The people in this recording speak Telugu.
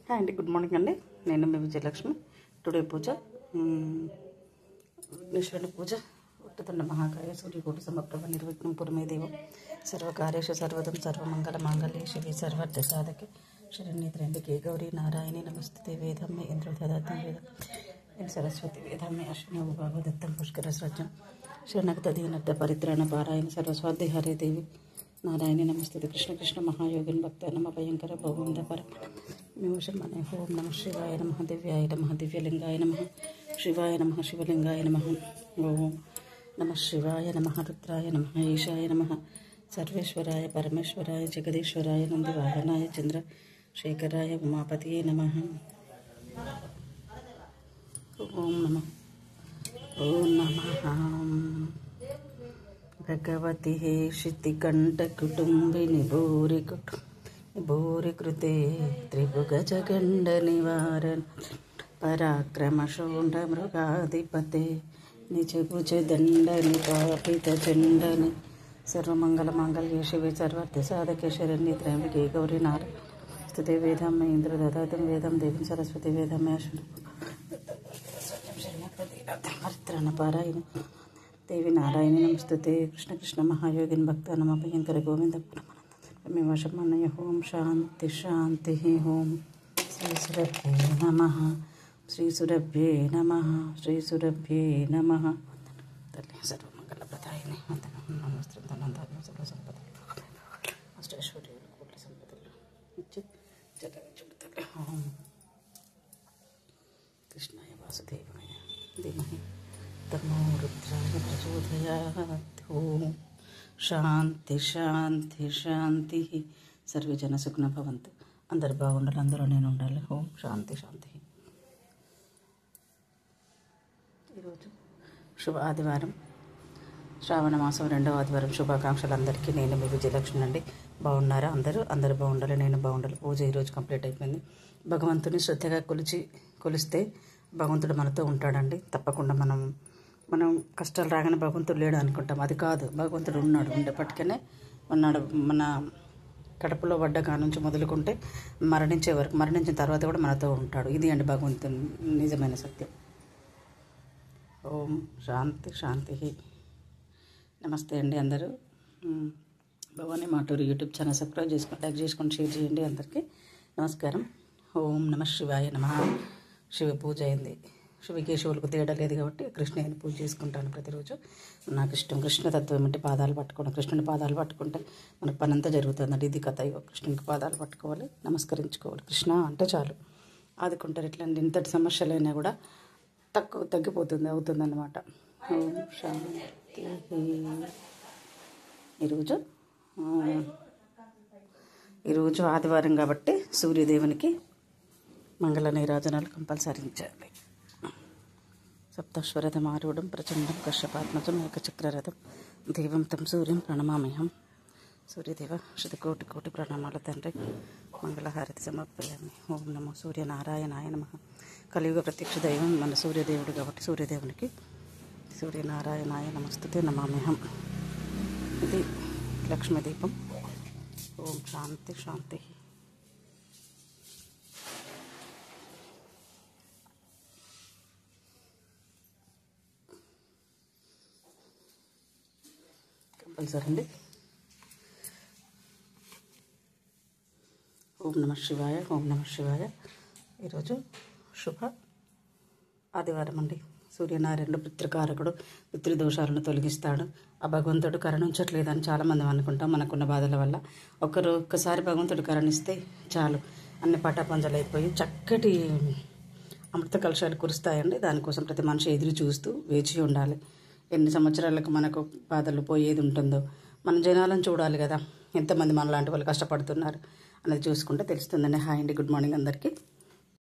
హాయ్ అండి, గుడ్ మార్నింగ్ అండి. నేను మీ విజయలక్ష్మి. టుడే పూజ విఘ్నేశ్వరుని పూజ. ఉత్తతండ మహాకాయ సూర్యకోటి సమప్రభ నిర్విఘ్నం పురమే దేవం సర్వకార్యేషు సర్వదం సర్వమంగళ మాంగళ్యే శివే సర్వార్థ సాధకే శరణ్యే త్ర్యంబకే గౌరీ నారాయణి నమస్తుతే. వేదమ్మే ఇంద్ర దదాతం వేదం సరస్వతి వేదమ్మే అశ్వినో భాగవదత్తం పుష్కర స్రజం శరణగత దీనర్థ పరిత్రాణ పారాయణ సర్వస్వార్థి హరే దేవి నారాయణి నమస్తుతే. కృష్ణ కృష్ణ మహాయోగిన్ భక్త నమ భయంకర భగవంత పరమోషమనే. ఓం నమ శివాయ నమ దివ్యాయ నమ దివ్యలింగాయ నమ శివాయ నమ శివలింగాయ నమ. ఓం నమ శివాయ నమ రుద్రాయ నమ ఈశాయ నమ సర్వేశ్వరాయ పరమేశ్వరాయ జగదీశ్వరాయ నందివాహనాయ చంద్రశేఖరాయ ఉమాపతియే నమ. ఓం నమ ఓం నమః. భగవతి శితికంఠ కుటుంబిని భూరి కృతే త్రిభుగజగండ నివారణ పరాక్రమ శూండ మృగాధిపతే నిజభుజ దండ నిపాపిత చండని సర్వమంగళ మాంగళ్యే శివే సర్వార్థ సాధకే శరణ్యే త్ర్యంబకే గౌరీ నారాయణి వేదమ్మే ఇంద్ర దదాతం వేదం దేవి సరస్వతి వేదమ్మే అశ్విని పారాయణ దేవి నారాయణి నమస్తుతే. కృష్ణ కృష్ణ మహాయోగిన్ భక్త నమ భయంకర గోవింద పరమేశ్వరమనయ. ఓం శాంతి శాంతి. ఓం శ్రీ సురభ్యే నమ శ్రీ సురభ్యే నమ శ్రీ సురభ్యే నమ. తల్లి సర్వమంగళ ప్రదాయిని నమస్త్రం సర్వ సంపద అష్టైశ్వర్యులు కోట్ల సంపదలు చూడతల్లి. ఓం కృష్ణాయ వాసుదేవాయ ధీమహి తమో రుద్రాయ ప్రచోదయాత్. ఓం శాంతి శాంతి శాంతి. సర్వే జన సుఖినో భవంతు. అందరు బాగుండాలి, అందరూ నేను ఉండాలి. ఓం శాంతి శాంతి. ఈరోజు శుభ ఆదివారం, శ్రావణ మాసం 2వ ఆదివారం. శుభాకాంక్షలు అందరికీ. నేను మీ విజయలక్ష్మి అండి. బాగున్నారా? అందరూ బాగుండాలి, నేను బాగుండాలి. పూజ ఈరోజు కంప్లీట్ అయిపోయింది. భగవంతుని శ్రద్ధగా కొలిస్తే భగవంతుడు మనతో ఉంటాడండి. తప్పకుండా మనం కష్టాలు రాగానే భగవంతుడు లేడు అనుకుంటాం. అది కాదు, భగవంతుడు ఉన్నాడు. ఉండేపటికనే ఉన్నాడు. మన కడుపులో పడ్డ కాడ నుంచి మొదలుకుంటే మరణించే వరకు, మరణించిన తర్వాత కూడా మనతో ఉంటాడు. ఇది అండి భగవంతుని నిజమైన సత్యం. ఓం శాంతి శాంతి. నమస్తే అండి అందరూ. Bhavani Maturi YouTube channel subscribe చేసుకొని, లైక్ చేసుకొని, షేర్ చేయండి. అందరికీ నమస్కారం. ఓం నమ శివాయ నమ. శివ పూజ అయింది. శివకేశవులకు తేడా లేదు కాబట్టి కృష్ణయ్యని పూజ చేసుకుంటాను ప్రతిరోజు. నాకు ఇష్టం కృష్ణతత్వం ఏమంటే పాదాలు పట్టుకోవడం. కృష్ణుని పాదాలు పట్టుకుంటే మనకు పని అంతా జరుగుతుందండి. ఇది కథ. కృష్ణునికి పాదాలు పట్టుకోవాలి, నమస్కరించుకోవాలి. కృష్ణ అంటే చాలు ఆదుకుంటారు. ఇట్లాంటి ఇంతటి సమస్యలైనా కూడా అవుతుందన్నమాట. ఓం శాంతి. ఈరోజు ఆదివారం కాబట్టి సూర్యదేవునికి మంగళ నీరాజనాలు కంపల్సరీ చేయాలి. సప్తశ్వరథమారూఢం ప్రచండం కశ్యపాత్మజం ఏకచక్రరథం దేవం తం సూర్యం ప్రణమామ్యహం. సూర్యదేవ శతకోటి ప్రణామాల తండ్రి. మంగళహారతి సమర్పయామి. ఓం నమో సూర్యనారాయణాయ నమః. కలియుగ ప్రత్యక్ష దైవం మన సూర్యదేవుడు కాబట్టి సూర్యదేవునికి సూర్యనారాయణాయ నమస్తుతే నమామ్యహం. ఇది లక్ష్మీదీపం. ఓం శాంతి శాంతి. కంపల్సరీ అండి. ఓం నమ శివాయ. ఓం నమ శివాయ. ఈరోజు శుభ ఆదివారం అండి. సూర్యనారాయణుడు పితృకారకుడు. పితృదోషాలను తొలగిస్తాడు. ఆ భగవంతుడు కరుణించట్లేదని చాలామంది అనుకుంటాం. మనకున్న బాధల వల్ల ఒక్కసారి భగవంతుడు కరుణిస్తే చాలు, అన్ని పటాపంజలైపోయి చక్కటి అమృత కలశాలు కురుస్తాయండి. దానికోసం ప్రతి మనిషి ఎదురు చూస్తూ వేచి ఉండాలి. ఎన్ని సంవత్సరాలకు మనకు బాధలు పోయేది ఉంటుందో మన జనాలను చూడాలి కదా, ఎంతమంది మనలాంటి వాళ్ళు కష్టపడుతున్నారు అనేది చూసుకుంటే తెలుస్తుందండి. హాయ్ అండి, గుడ్ మార్నింగ్ అందరికీ.